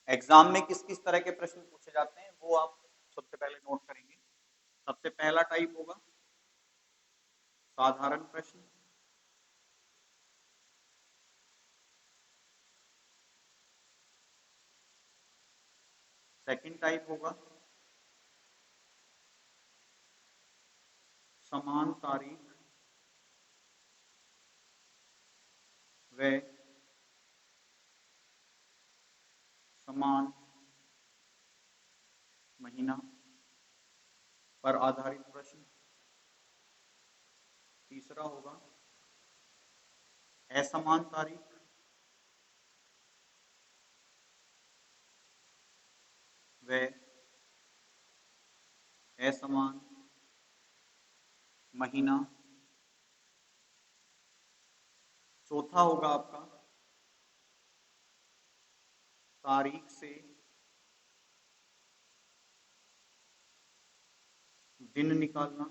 Exam में किस किस तरह के प्रश्न पूछे जाते हैं वो आप सबसे पहले नोट करेंगे। सबसे पहला टाइप होगा साधारण प्रश्न। सेकंड टाइप होगा समान तारीख व समान महीना पर आधारित प्रश्न। तीसरा होगा असमान तारीख व असमान महीना। चौथा होगा आपका तारीख से दिन निकालना।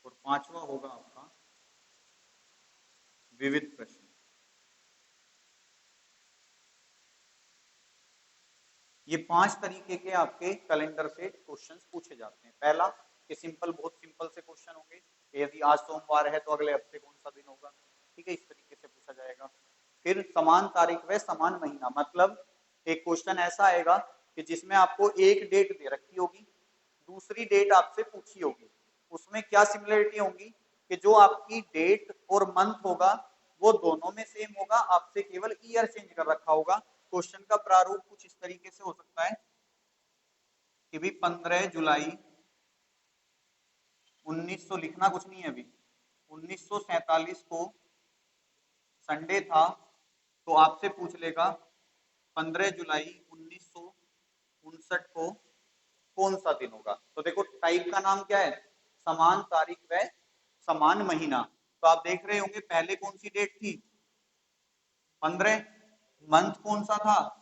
और पांचवा होगा आपका विविध प्रश्न। ये 5 तरीके के आपके कैलेंडर से क्वेश्चंस पूछे जाते हैं। पहला कि सिंपल, बहुत सिंपल से क्वेश्चन होंगे कि यदि आज सोमवार है तो अगले हफ्ते कौन सा दिन होगा, ठीक है, इस तरीके से पूछा जाएगा। फिर समान तारीख व समान महीना, मतलब एक क्वेश्चन ऐसा आएगा कि जिसमें आपको एक डेट दे रखी होगी, दूसरी डेट आपसे पूछी होगी, उसमें क्या सिमिलरिटी होंगी कि जो आपकी डेट और मंथ होगा वो दोनों में सेम होगा, आपसे केवल ईयर चेंज कर रखा होगा। क्वेश्चन का प्रारूप कुछ इस तरीके से हो सकता है कि भी 15 जुलाई 1900, लिखना कुछ नहीं है अभी, 1947 को संडे था, तो आपसे पूछ लेगा 15 जुलाई 1959 को कौन सा दिन होगा। तो देखो टाइप का नाम क्या है, समान तारीख व समान महीना। तो आप देख रहे होंगे पहले कौन सी डेट थी 15, मंथ कौन सा था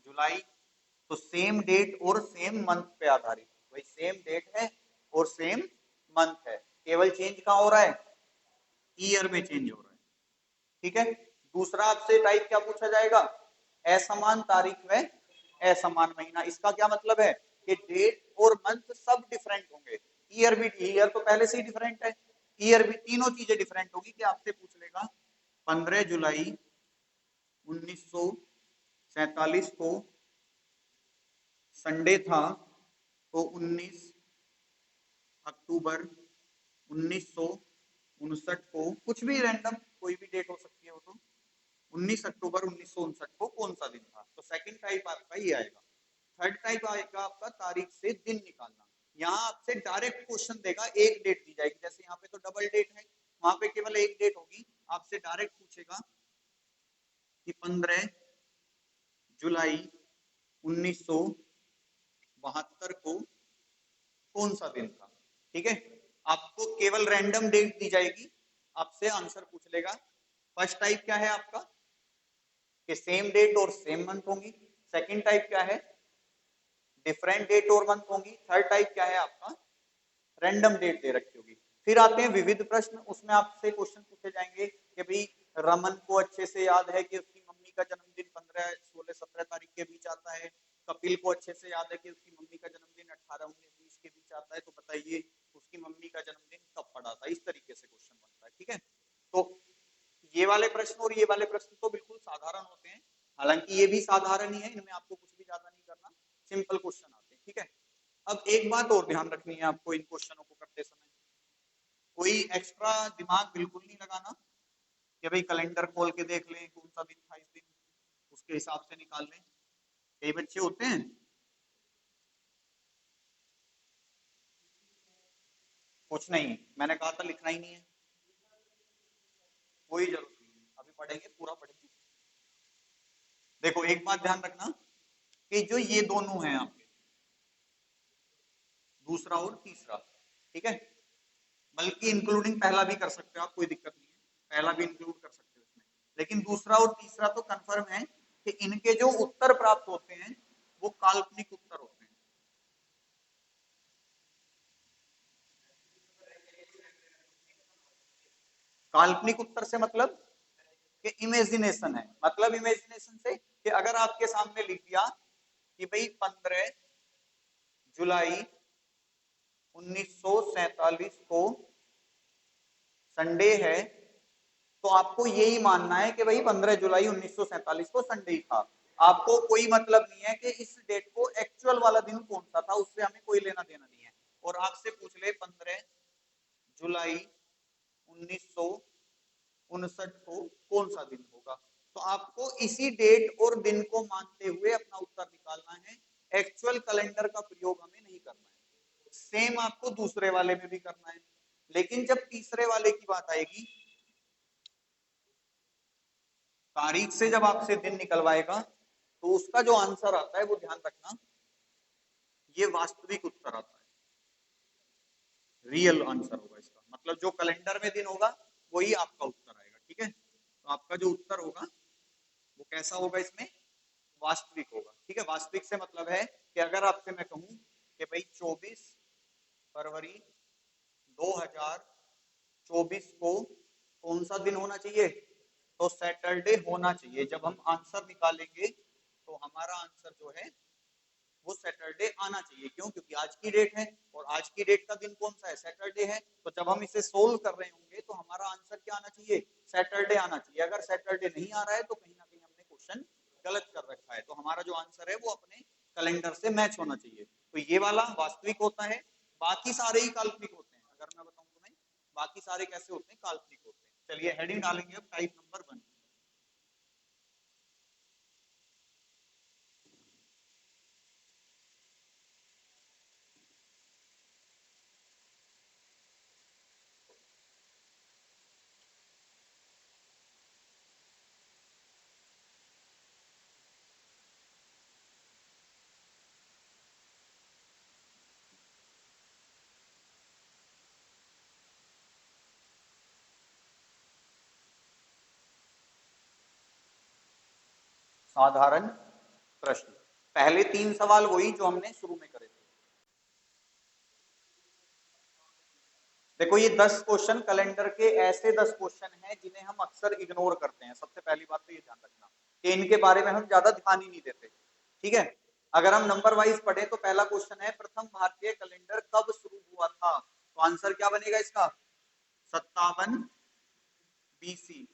जुलाई, तो सेम डेट और सेम मंथ पे आधारित, वही सेम डेट है और सेम मंथ है, केवल चेंज कहाँ हो रहा है, ईयर में चेंज हो रहा है, ठीक है। दूसरा आपसे टाइप क्या पूछा जाएगा, असमान तारीख व असमान महीना। इसका क्या मतलब है कि डेट और मंथ सब डिफरेंट होंगे, ईयर भी, ईयर तो पहले से ही डिफरेंट है, ईयर भी, तीनों चीजें डिफरेंट होगी। कि आपसे पूछ लेगा 15 जुलाई 1947 को संडे था, तो 19 अक्टूबर 1959 को, कुछ भी रैंडम कोई भी डेट हो सकती है वो, तो 19 अक्टूबर 1959 को कौन सा दिन था। तो सेकंड टाइप आपका ये आएगा। थर्ड टाइप आएगा आपका तारीख से दिन निकालना। यहाँ आपसे डायरेक्ट क्वेश्चन देगा, एक डेट दी जाएगी, जैसे यहाँ पे तो डबल डेट है, वहां पे केवल एक डेट होगी। आपसे डायरेक्ट पूछेगा कि 15 जुलाई 1972 को कौन सा दिन था, ठीक है। आपको केवल रैंडम डेट दी जाएगी, आपसे आंसर पूछ लेगा। फर्स्ट टाइप क्या है आपका कि सेम डेट और सेम मंथ होंगी। सेकंड टाइप क्या है, डिफरेंट डेट और मंथ होंगी। थर्ड टाइप क्या है आपका, रैंडम डेट दे रखी होगी। फिर आते हैं विविध प्रश्न, उसमें आपसे क्वेश्चन पूछे जाएंगे कि भाई रमन को अच्छे से याद है कि उसकी मम्मी का जन्मदिन 15, 16, 17 तारीख के बीच आता है, कपिल को अच्छे से याद है कि उसकी मम्मी का जन्मदिन 18, 19, 20 के बीच आता है, तो बताइए उसकी मम्मी का जन्मदिन कब पड़ा था। इस तरीके से क्वेश्चन बनता है, ठीक है। तो ये वाले प्रश्न और ये वाले प्रश्न तो बिल्कुल साधारण होते हैं, हालांकि ये भी साधारण ही है, इनमें आपको कुछ भी ज्यादा नहीं करना, सिंपल क्वेश्चन आते हैं, ठीक है। अब एक बात और ध्यान रखनी है आपको इन क्वेश्चनों को करते समय, कोई एक्स्ट्रा दिमाग बिल्कुल नहीं लगाना कि भाई कैलेंडर खोल के देख लें कौन सा दिन था इस दिन, उसके हिसाब से निकाल लें। कई बच्चे होते हैं, कुछ नहीं, मैंने कहा था लिखना ही नहीं है, कोई जरूरत नहीं है, अभी पढ़ेंगे, पूरा पढ़ेंगे। देखो एक बात ध्यान रखना कि जो ये दोनों हैं आपके, दूसरा और तीसरा, ठीक है, बल्कि इंक्लूडिंग पहला भी कर सकते हो आप, कोई दिक्कत नहीं है, पहला भी इंक्लूड कर सकते हो इसमें, लेकिन दूसरा और तीसरा तो कंफर्म है कि इनके जो उत्तर प्राप्त होते हैं वो काल्पनिक उत्तर होते हैं। काल्पनिक उत्तर से मतलब कि इमेजिनेशन है। मतलब इमेजिनेशन से कि अगर आपके सामने लिख दिया कि भाई 15 जुलाई 1947 को संडे है, तो आपको यही मानना है कि भाई 15 जुलाई 1947 को संडे ही था। आपको कोई मतलब नहीं है कि इस डेट को एक्चुअल वाला दिन कौन सा था, उससे हमें कोई लेना देना नहीं है। और आपसे पूछ ले 15 जुलाई 1959 को कौन सा दिन होगा, तो आपको इसी डेट और दिन को मानते हुए अपना उत्तर निकालना है। एक्चुअल कैलेंडर का प्रयोग हमें नहीं करना है। सेम आपको दूसरे वाले में भी करना है। लेकिन जब तीसरे वाले की बात आएगी, तारीख से जब आपसे दिन निकलवाएगा, तो उसका जो आंसर आता है वो ध्यान रखना, ये वास्तविक उत्तर आता है, रियल आंसर होगा इसका। मतलब जो कैलेंडर में दिन होगा वही आपका उत्तर आएगा। ठीक है, तो आपका जो उत्तर होगा वो कैसा होगा, इसमें वास्तविक होगा। ठीक है, वास्तविक से मतलब है कि अगर आपसे मैं कहूं कि भाई 24 फरवरी 2024 को कौन सा दिन होना चाहिए, तो सैटरडे होना चाहिए। जब हम आंसर निकालेंगे तो हमारा आंसर जो है वो सैटरडे आना चाहिए। क्यों? क्योंकि आज की डेट है और आज की डेट का दिन कौन सा है, सैटरडे है। तो जब हम इसे सोल्व कर रहे होंगे तो हमारा आंसर क्या आना चाहिए, सैटरडे आना चाहिए। अगर सैटरडे नहीं आ रहा है तो कहीं ना कहीं हमने क्वेश्चन गलत कर रखा है। तो हमारा जो आंसर है वो अपने कैलेंडर से मैच होना चाहिए। तो ये वाला वास्तविक होता है, बाकी सारे ही काल्पनिक होते हैं। अगर मैं बताऊं तुम्हें बाकी सारे कैसे होते हैं, काल्पनिक होते हैं। चलिए हेडिंग डालेंगे अब टाइप नंबर 1। साधारण प्रश्न, पहले 3 सवाल वही जो हमने शुरू में करे थे। देखो ये 10 क्वेश्चन कैलेंडर के ऐसे 10 क्वेश्चन हैं जिन्हें हम अक्सर इग्नोर करते हैं। सबसे पहली बात तो ये ध्यान रखना कि इनके बारे में हम ज्यादा ध्यान ही नहीं देते। ठीक है, अगर हम नंबर वाइज पढ़े तो पहला क्वेश्चन है प्रथम भारतीय कैलेंडर कब शुरू हुआ था, तो आंसर क्या बनेगा इसका, 57 बीसी।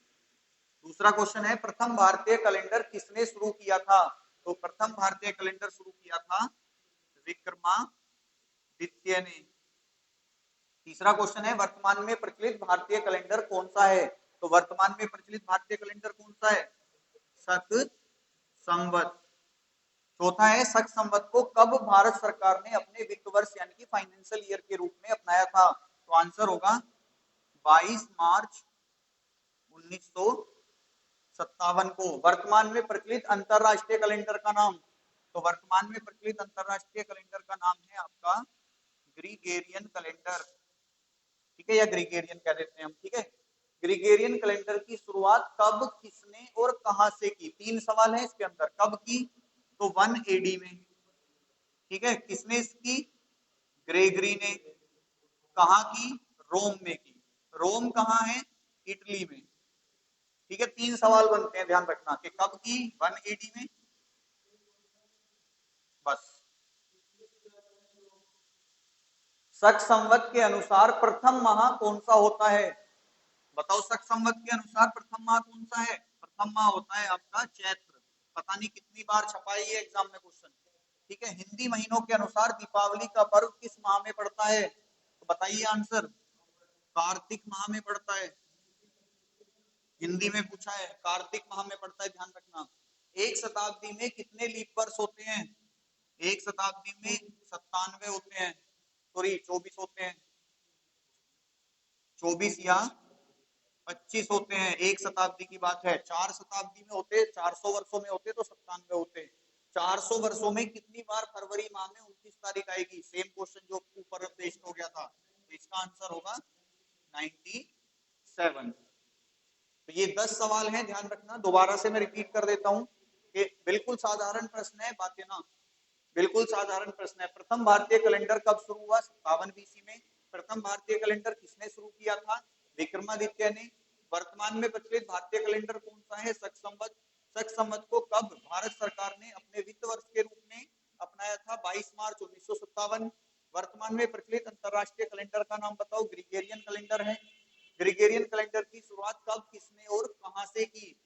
दूसरा क्वेश्चन है प्रथम भारतीय कैलेंडर किसने शुरू किया था, तो प्रथम भारतीय कैलेंडर शुरू किया था विक्रमादित्य ने। तीसरा क्वेश्चन है वर्तमान में प्रचलित भारतीय कैलेंडर कौन सा है, तो वर्तमान में प्रचलित भारतीय कैलेंडर कौन सा है, शक संवत। चौथा है शक संवत को कब भारत सरकार ने अपने वित्त वर्ष यानी कि फाइनेंशियल ईयर के रूप में अपनाया था, तो आंसर होगा 22 मार्च 1957 को। वर्तमान में प्रचलित अंतरराष्ट्रीय कैलेंडर का नाम, तो वर्तमान में प्रचलित अंतरराष्ट्रीय कैलेंडर का नाम है आपका ग्रीगेरियन कैलेंडर। ठीक है, या ग्रीगेरियन कह देते हैं हम। ठीक है, ग्रीगेरियन कैलेंडर की शुरुआत कब, किसने और कहां से की। 3 सवाल है इसके अंदर, कब की, तो 1 एडी में। ठीक है, किसने इसकी, ग्रेगरी ने। कहां की, रोम में की। रोम कहां है, इटली में। ठीक है, 3 सवाल बनते हैं, ध्यान रखना कि कब की, 1 एडी में। बस। शक संवत के अनुसार प्रथम माह कौन सा होता है, बताओ। शक संवत के अनुसार प्रथम माह कौन सा है, प्रथम माह होता है आपका चैत्र। पता नहीं कितनी बार छपा है ये एग्जाम में क्वेश्चन। ठीक है, हिंदी महीनों के अनुसार दीपावली का पर्व किस माह में पड़ता है, तो बताइए आंसर, कार्तिक माह में पड़ता है। हिंदी में पूछा है, कार्तिक माह में पड़ता है, ध्यान रखना। एक शताब्दी में कितने लीप वर्ष होते हैं, एक शताब्दी में 97 होते हैं, सॉरी 24 होते हैं। 24 या 25 होते हैं, एक शताब्दी की बात है। 4 शताब्दी में होते, 400 वर्षों में होते तो 97 होते। 400 वर्षों में कितनी बार फरवरी माह में 29 तारीख आएगी, सेम क्वेश्चन जो ऊपर पेश हो गया था। तो इसका आंसर होगा 97। तो ये 10 सवाल हैं, ध्यान रखना। दोबारा से मैं रिपीट कर देता हूं कि बिल्कुल साधारण प्रश्न है, बातें ना, बिल्कुल साधारण प्रश्न है। प्रथम भारतीय कैलेंडर कब शुरू हुआ, 57 बीसी में। प्रथम भारतीय कैलेंडर किसने शुरू किया था, विक्रमादित्य ने। वर्तमान में प्रचलित भारतीय कैलेंडर कौन सा है? शक संवत। शक संवत को कब भारत सरकार ने अपने वित्त वर्ष के रूप में अपनाया था? 22 मार्च 1957। वर्तमान में प्रचलित अंतरराष्ट्रीय कैलेंडर का नाम बताओ। ग्रिगोरियन कैलेंडर है। ग्रिगोरियन कैलेंडर की शुरुआत कब, किसने और कहां से की?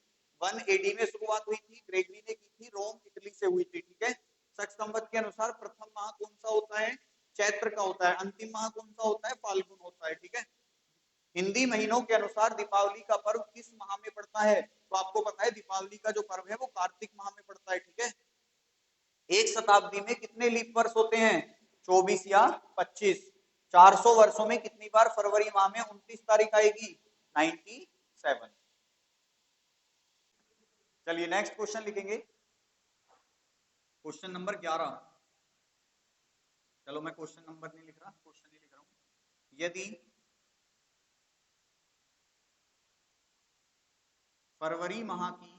1 एडी में शुरुआत हुई थी, ग्रेगरी ने की थी, रोम इटली से हुई थी। ठीक है। शक संवत के अनुसार प्रथम माह कौन सा होता है? चैत्र का होता है। अंतिम माह कौन सा होता है? फाल्गुन होता है। ठीक है। हिंदी महीनों के अनुसार दीपावली का पर्व किस माह में पड़ता है? तो आपको पता है दीपावली का जो पर्व है वो कार्तिक माह में पड़ता है। ठीक है। एक शताब्दी में कितने लीप वर्ष होते हैं? 24 या 25। 400 वर्षों में कितनी बार फरवरी माह में 29 तारीख आएगी? 97। चलिए नेक्स्ट क्वेश्चन लिखेंगे, क्वेश्चन नंबर 11। चलो मैं क्वेश्चन नंबर नहीं लिख रहा, क्वेश्चन ही लिख रहा हूं। यदि फरवरी माह की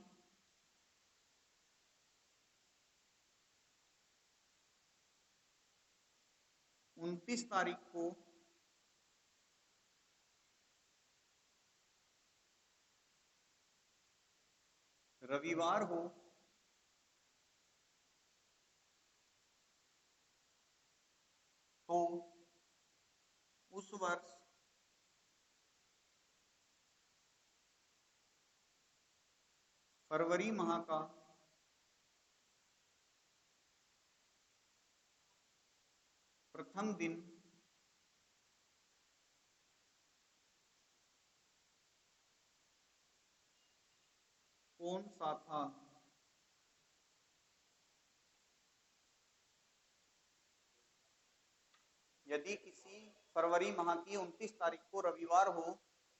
29 तारीख को रविवार हो तो उस वर्ष फरवरी माह का प्रथम दिन कौन सा था? यदि किसी फरवरी माह की 29 तारीख को रविवार हो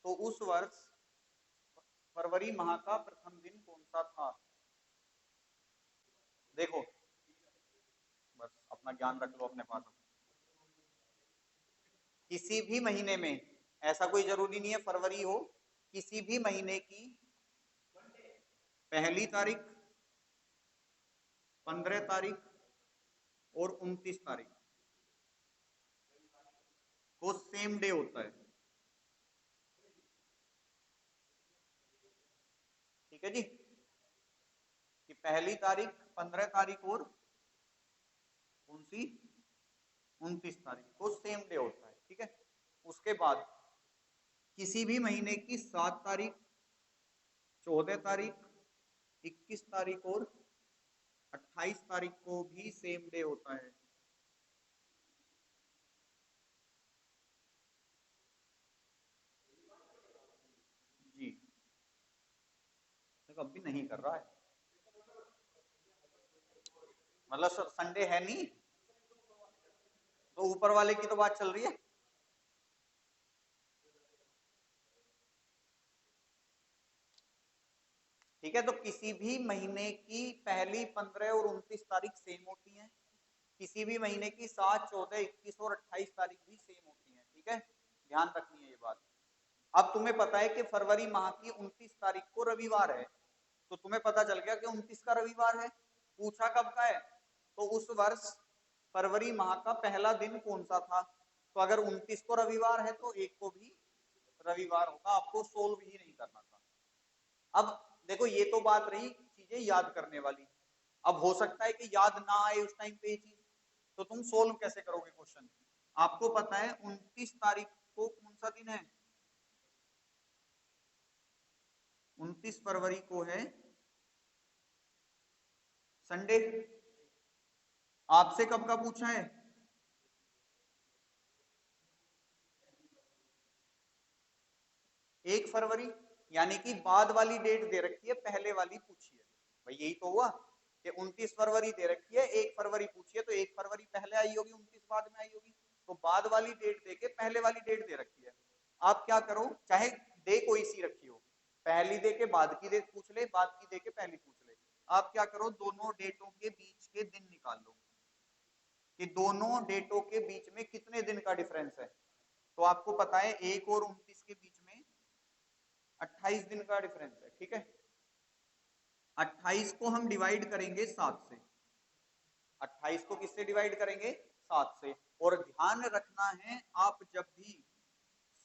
तो उस वर्ष फरवरी माह का प्रथम दिन कौन सा था? देखो, बस अपना ज्ञान रख लो अपने पास। किसी भी महीने में, ऐसा कोई जरूरी नहीं है फरवरी हो, किसी भी महीने की पहली तारीख, 15 तारीख और 29 तारीख को सेम डे होता है। ठीक है जी, कि पहली तारीख, 15 तारीख और कौन सी, 29 तारीख को सेम डे होता है। ठीक है। उसके बाद किसी भी महीने की 7 तारीख, 14 तारीख, 21 तारीख और 28 तारीख को भी सेम डे होता है। जी, अब भी नहीं कर रहा है, मतलब संडे है नहीं, तो ऊपर वाले की तो बात चल रही है। ठीक है, तो किसी भी महीने की पहली, 15 और 29 तारीख सेम होती है। किसी भी महीने की 7, 14, 21 और 28 तारीख भी सेम होती है। ठीक है, ध्यान रखनी है ये बात। अब तुम्हें पता है कि फरवरी माह की 29 तारीख को रविवार है, तो तुम्हें पता चल गया कि 29 का रविवार है। पूछा कब का है, तो उस वर्ष फरवरी माह का पहला दिन कौन सा था? तो अगर 29 को रविवार है तो एक को भी रविवार होगा। आपको सोल्व ही नहीं करना था। अब देखो, ये तो बात रही चीजें याद करने वाली। अब हो सकता है कि याद ना आए उस टाइम पे ये चीज, तो तुम सोल्व कैसे करोगे क्वेश्चन? आपको पता है 29 तारीख को कौन सा दिन है? 29 फरवरी को है संडे। आपसे कब का पूछा है? 1 फरवरी, यानी कि बाद वाली डेट दे रखी है, पहले वाली पूछी है। भाई यही तो हुआ कि 29 फरवरी दे रखी है, 1 फरवरी पूछी है, तो 1 फरवरी पहले आई होगी, 29 बाद में आई होगी। तो बाद वाली डेट दे के पहले वाली डेट दे रखी है। आप क्या करो, चाहे दे कोई सी रखी हो, पहली दे के बाद की डेट पूछ ले, बाद की दे के पहली पूछ ले, आप क्या करो, दोनों डेटों के बीच के दिन निकाल लो कि दोनों डेटों के बीच में कितने दिन का डिफरेंस है। तो आपको पता है 1 और 29 के बीच में 28 दिन का डिफरेंस है। ठीक है, 28 को हम डिवाइड करेंगे 7 से। 28 को किससे डिवाइड करेंगे? 7 से। और ध्यान रखना है, आप जब भी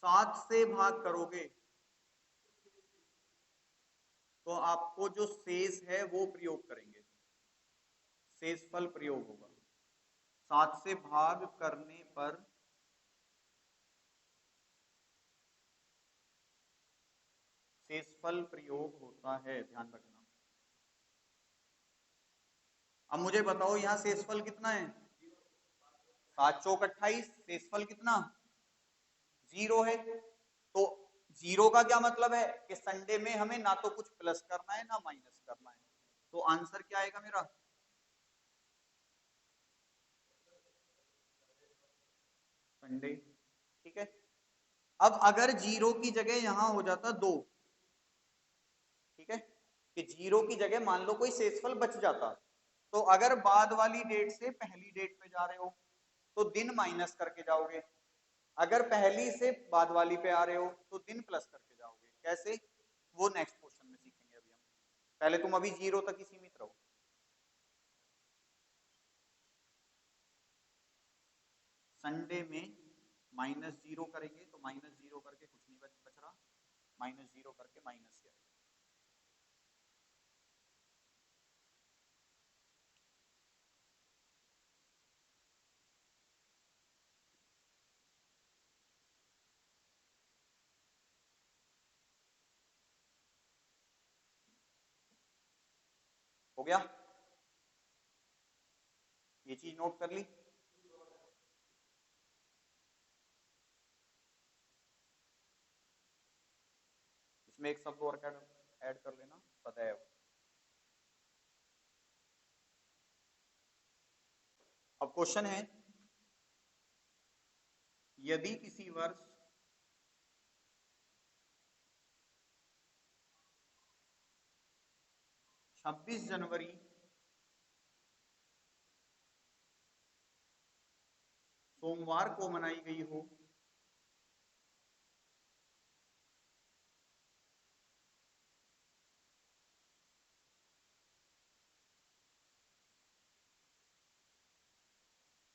7 से भाग करोगे तो आपको जो शेष है वो प्रयोग करेंगे, शेषफल प्रयोग होगा। 7 से भाग करने पर शेषफल प्रयोग होता है, ध्यान रखना। अब मुझे बताओ यहाँ शेषफल कितना है? 7 चौक 28, शेषफल कितना? 0 है। तो 0 का क्या मतलब है कि संडे में हमें ना तो कुछ प्लस करना है ना माइनस करना है। तो आंसर क्या आएगा मेरा? संडे। ठीक है। अब अगर 0 की जगह यहां हो जाता 2, ठीक है, कि 0 की जगह मान लो कोई शेषफल बच जाता, तो अगर बाद वाली डेट से पहली डेट पे जा रहे हो तो दिन माइनस करके जाओगे, अगर पहली से बाद वाली पे आ रहे हो तो दिन प्लस करके जाओगे। कैसे? वो नेक्स्ट क्वेश्चन में सीखेंगे। अभी हम पहले तुम अभी 0 तक ही सीमित रहो। संडे में -0 करेंगे तो -0 करके कुछ नहीं बच रहा, -0 करके माइनस ही आएगा। हो गया? ये चीज नोट कर ली? इसमें एक शब्द और ऐड कर लेना, सदैव। अब क्वेश्चन है, यदि किसी वर्ष 26 जनवरी सोमवार को मनाई गई हो,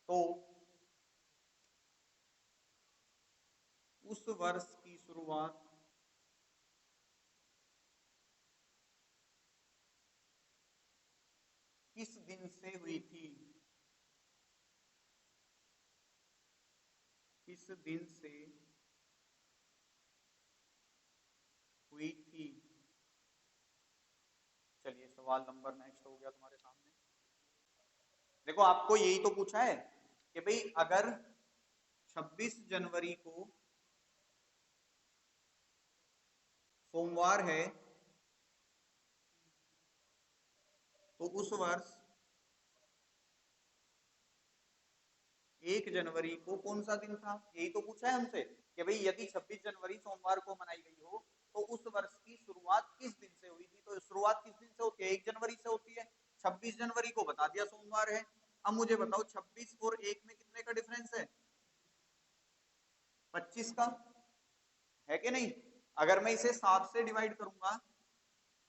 तो उस वर्ष की शुरुआत किस दिन से हुई थी? किस दिन से हुई थी? चलिए सवाल नंबर नेक्स्ट हो गया तुम्हारे सामने। देखो आपको यही तो पूछा है कि भाई अगर 26 जनवरी को सोमवार है तो उस वर्ष 1 जनवरी को कौन सा दिन था? यही तो पूछा है हमसे कि भाई यदि 26 जनवरी सोमवार को मनाई गई हो तो उस वर्ष की शुरुआत किस दिन से हुई थी? तो शुरुआत किस दिन से होती है? 1 जनवरी से होती है। 26 जनवरी को बता दिया सोमवार है। अब मुझे बताओ 26 और 1 में कितने का डिफरेंस है? 25 का, है कि नहीं? अगर मैं इसे 7 से डिवाइड करूंगा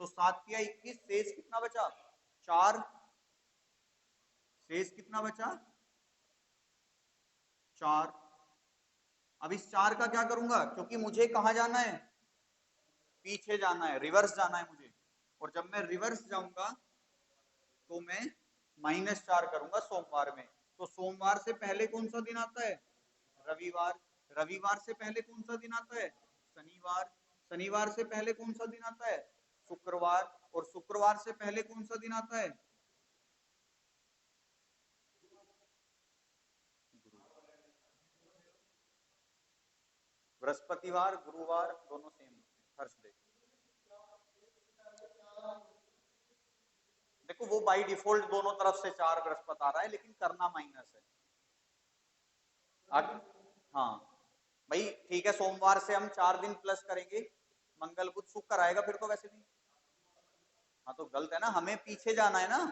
तो 7 या 21, शेष कितना बचा? 4। शेष कितना बचा? 4। अब इस 4 का क्या करूंगा? क्योंकि मुझे कहां जाना है? पीछे जाना है, रिवर्स जाना है मुझे। और जब मैं रिवर्स जाऊंगा तो मैं -4 करूंगा सोमवार में। तो सोमवार से पहले कौन सा दिन आता है? रविवार। रविवार से पहले कौन सा दिन आता है? शनिवार। शनिवार से पहले कौन सा दिन आता है? शुक्रवार। और शुक्रवार से पहले कौन सा दिन आता है? बृहस्पतिवार, गुरुवार दोनों सेम होते हैं, थर्सडे। देखो वो बाय डिफॉल्ट दोनों तरफ से 4 बृहस्पति आ रहा है, लेकिन करना माइनस है। अग, हाँ भाई ठीक है, सोमवार से हम 4 दिन प्लस करेंगे, मंगल बुध शुक्र आएगा फिर तो वैसे भी। हाँ तो गलत है ना, हमें पीछे जाना है ना,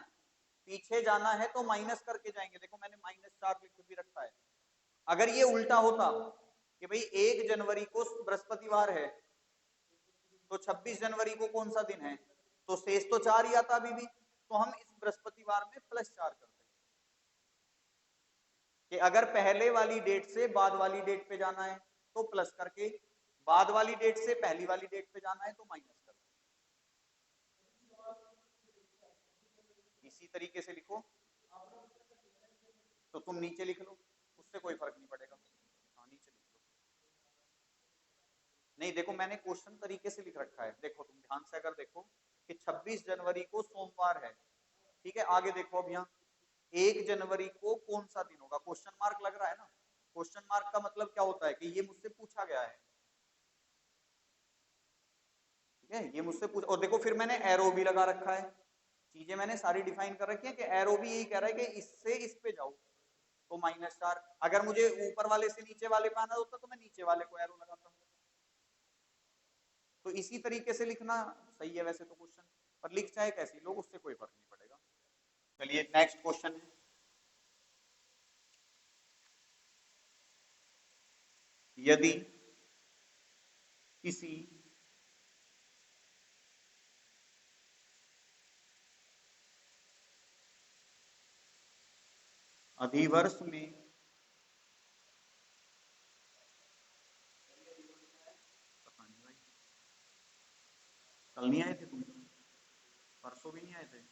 पीछे जाना है तो माइनस करके जाएंगे। देखो मैंने -4 लिख भी रखा है। अगर ये उल्टा होता कि भाई 1 जनवरी को बृहस्पतिवार है तो 26 जनवरी को कौन सा दिन है, तो शेष तो 4 ही आता अभी भी। तो हम इस बृहस्पतिवार में +4 करते हैं कि अगर पहले वाली डेट से बाद वाली डेट पे जाना है तो प्लस करके, बाद वाली डेट से पहली वाली डेट पे जाना है तो माइनस करके। इसी तरीके से लिखो, तो तुम नीचे लिख लो, उससे कोई फर्क नहीं पड़ेगा। हाँ नीचे लिख लो। नहीं देखो मैंने क्वेश्चन तरीके से लिख रखा है, देखो तुम ध्यान से अगर देखो कि 26 जनवरी को सोमवार है, ठीक है। आगे देखो अब यहाँ 1 जनवरी को कौन सा दिन होगा, क्वेश्चन मार्क लग रहा है ना। क्वेश्चन मार्क का मतलब क्या होता है कि ये मुझसे पूछा गया है, ठीक है, ये मुझसे पूछ, और देखो फिर मैंने एरो भी लगा रखा है, चीजें मैंने सारी डिफाइन कर रखी है कि एरो भी यही कह रहा है कि इससे इस पे जाओ तो -4, अगर मुझे ऊपर वाले से नीचे वाले पे आना होता तो मैं नीचे वाले को एरो लगाता हूँ। तो इसी तरीके से लिखना सही है वैसे तो क्वेश्चन, पर लिख चाहे कैसी लोग उससे कोई फर्क नहीं पड़ेगा। चलिए नेक्स्ट क्वेश्चन है, यदि किसी अधिवर्ष में, पता नहीं भाई, कल नहीं आए थे तुम, परसों भी नहीं आए थे।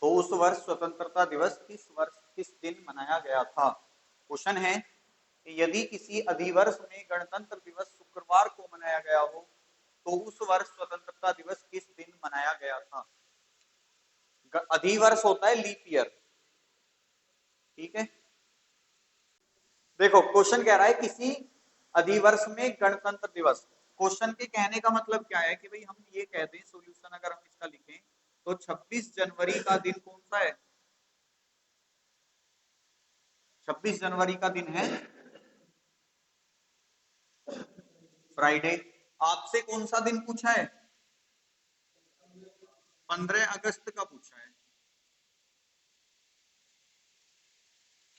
तो उस वर्ष स्वतंत्रता दिवस किस दिन मनाया गया था। क्वेश्चन है कि यदि किसी अधिवर्ष में गणतंत्र दिवस शुक्रवार को मनाया गया हो तो उस वर्ष स्वतंत्रता दिवस किस दिन मनाया गया था। अधिवर्ष होता है लीप ईयर, ठीक है। देखो क्वेश्चन कह रहा है किसी अधिवर्ष में गणतंत्र दिवस, क्वेश्चन के कहने का मतलब क्या है कि भाई हम ये कहते हैं सॉल्यूशन अगर हम इसका लिखें तो 26 जनवरी का दिन कौन सा है, 26 जनवरी का दिन है फ्राइडे। आपसे कौन सा दिन पूछा है, 15 अगस्त का पूछा है,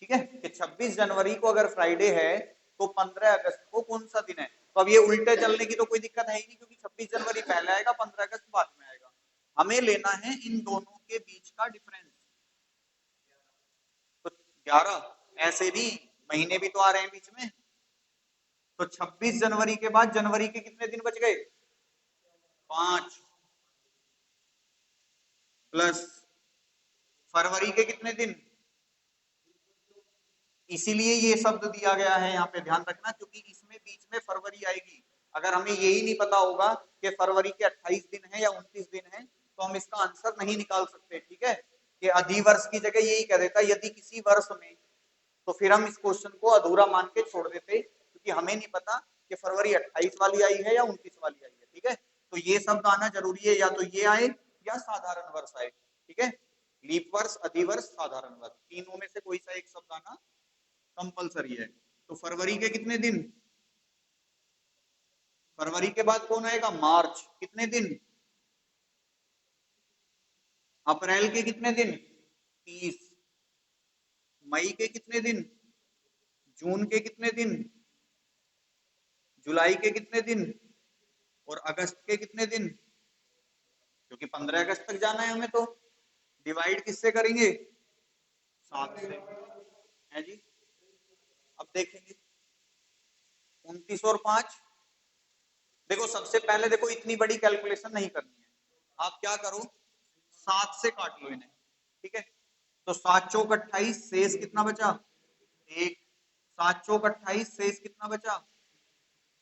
ठीक है। कि 26 जनवरी को अगर फ्राइडे है तो 15 अगस्त को कौन सा दिन है। तो अब ये उल्टे चलने की तो कोई दिक्कत है ही नहीं, क्योंकि 26 जनवरी पहले आएगा 15 अगस्त बाद में आएगा। हमें लेना है इन दोनों के बीच का डिफरेंस। तो 11 ऐसे नहीं, महीने भी तो आ रहे हैं बीच में, तो 26 जनवरी के बाद जनवरी के कितने दिन बच गए, 5, प्लस फरवरी के कितने दिन, इसीलिए ये शब्द दिया गया है यहाँ पे, ध्यान रखना, क्योंकि इसमें बीच में फरवरी आएगी। अगर हमें यही नहीं पता होगा कि फरवरी के 28 दिन है या 29 दिन है तो हम इसका आंसर नहीं निकाल सकते, ठीक है। कि अधिवर्ष की जगह यही कह देता यदि किसी वर्ष में, तो फिर हम इस क्वेश्चन को अधूरा मान के छोड़ देते, क्योंकि हमें नहीं पता कि फरवरी 28 वाली आई है या 29 वाली आई है, ठीक है। तो ये शब्द आना जरूरी है, या तो ये आए या साधारण वर्ष आए, ठीक है। लीप वर्ष, अधिवर्ष, साधारण वर्ष, तीनों में से कोई सा एक शब्द आना कंपलसरी है। तो फरवरी के कितने दिन, फरवरी के बाद कौन आएगा, मार्च, कितने दिन, अप्रैल के कितने दिन, 30, मई के कितने दिन, जून के कितने दिन, जुलाई के कितने दिन, और अगस्त के कितने दिन, क्योंकि 15 अगस्त तक जाना है हमें, तो डिवाइड किससे करेंगे, 7 से, है जी। अब देखेंगे 29 और 5, देखो सबसे पहले देखो इतनी बड़ी कैलकुलेशन नहीं करनी है, आप क्या करो 7 से काट लो इन्हें, ठीक है। तो 7 चौक 28, शेष कितना बचा? 1। 7 चौक 28, शेष कितना बचा?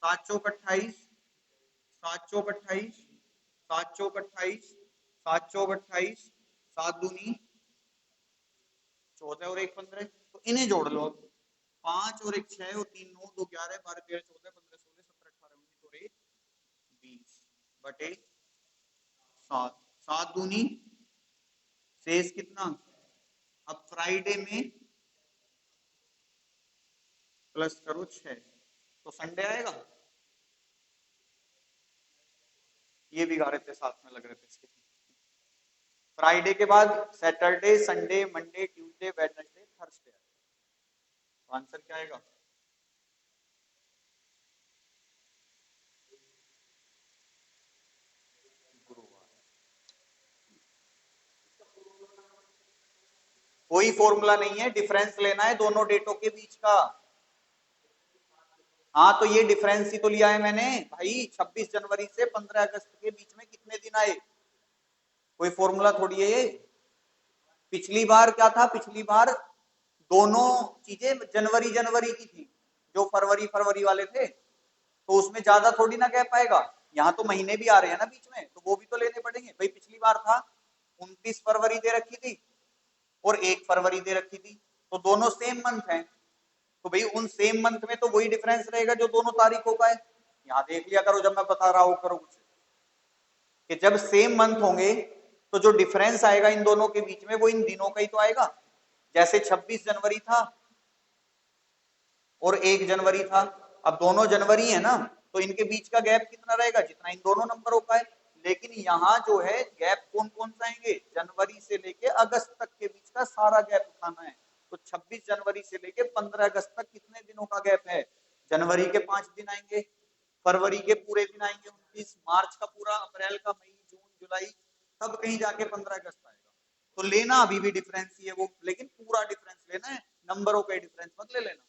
7 चौक 28, 7 चौक 28, 7 चौक 28, 7 चौक 28, 7 दूनी 14 और 1 15। तो इन्हें जोड़ लो अब। 5 और 1 6 और 3 9, 2 11, 12 13 14 15 16 17 18 19 और 1 20 बटे 7। 7 दूनी, शेष कितना? अब फ्राइडे में प्लस करो 6, तो संडे आएगा। ये भी गा रहे थे, साथ में लग रहे थे इसके। फ्राइडे के बाद Saturday, Sunday, Monday, Tuesday, Wednesday, Thursday आएगा। तो आंसर क्या आएगा? कोई फॉर्मूला नहीं है, डिफरेंस लेना है दोनों डेटों के बीच का। हाँ, तो ये डिफरेंस ही तो लिया है मैंने भाई। 26 जनवरी से 15 अगस्त के बीच में कितने दिन आए? कोई फॉर्मूला थोड़ी है ये। पिछली बार क्या था? पिछली बार दोनों चीजें जनवरी जनवरी की थी, जो फरवरी फरवरी वाले थे, तो उसमें ज्यादा थोड़ी ना गैप आएगा। यहाँ तो महीने भी आ रहे हैं ना बीच में, तो वो भी तो लेने पड़ेंगे भाई। पिछली बार था 29 फरवरी दे रखी थी और 1 फरवरी दे रखी थी, तो दोनों सेम मंथ हैं। तो भाई उन सेम मंथ में तो वही डिफरेंस रहेगा जो दोनों तारीखों का है। यहाँ देख लिया करो जब मैं बता रहा हूं करो कुछ, कि जब सेम मंथ होंगे तो जो डिफरेंस आएगा इन दोनों के बीच में वो इन दिनों का ही तो आएगा। जैसे 26 जनवरी था और 1 जनवरी था, अब दोनों जनवरी है ना, तो इनके बीच का गैप कितना रहेगा? जितना इन दोनों नंबरों का है। लेकिन यहाँ जो है गैप कौन कौन सा आएंगे? जनवरी से लेके अगस्त तक के बीच का सारा गैप उठाना है। तो 26 जनवरी से लेके 15 अगस्त तक कितने दिनों का गैप है? जनवरी के 5 दिन आएंगे, फरवरी के पूरे दिन आएंगे 29, मार्च का पूरा, अप्रैल का, मई जून जुलाई, तब कहीं जाके 15 अगस्त आएगा। तो लेना अभी भी डिफरेंस ही है वो, लेकिन पूरा डिफरेंस लेना है, नंबरों का डिफरेंस मत ले लेना।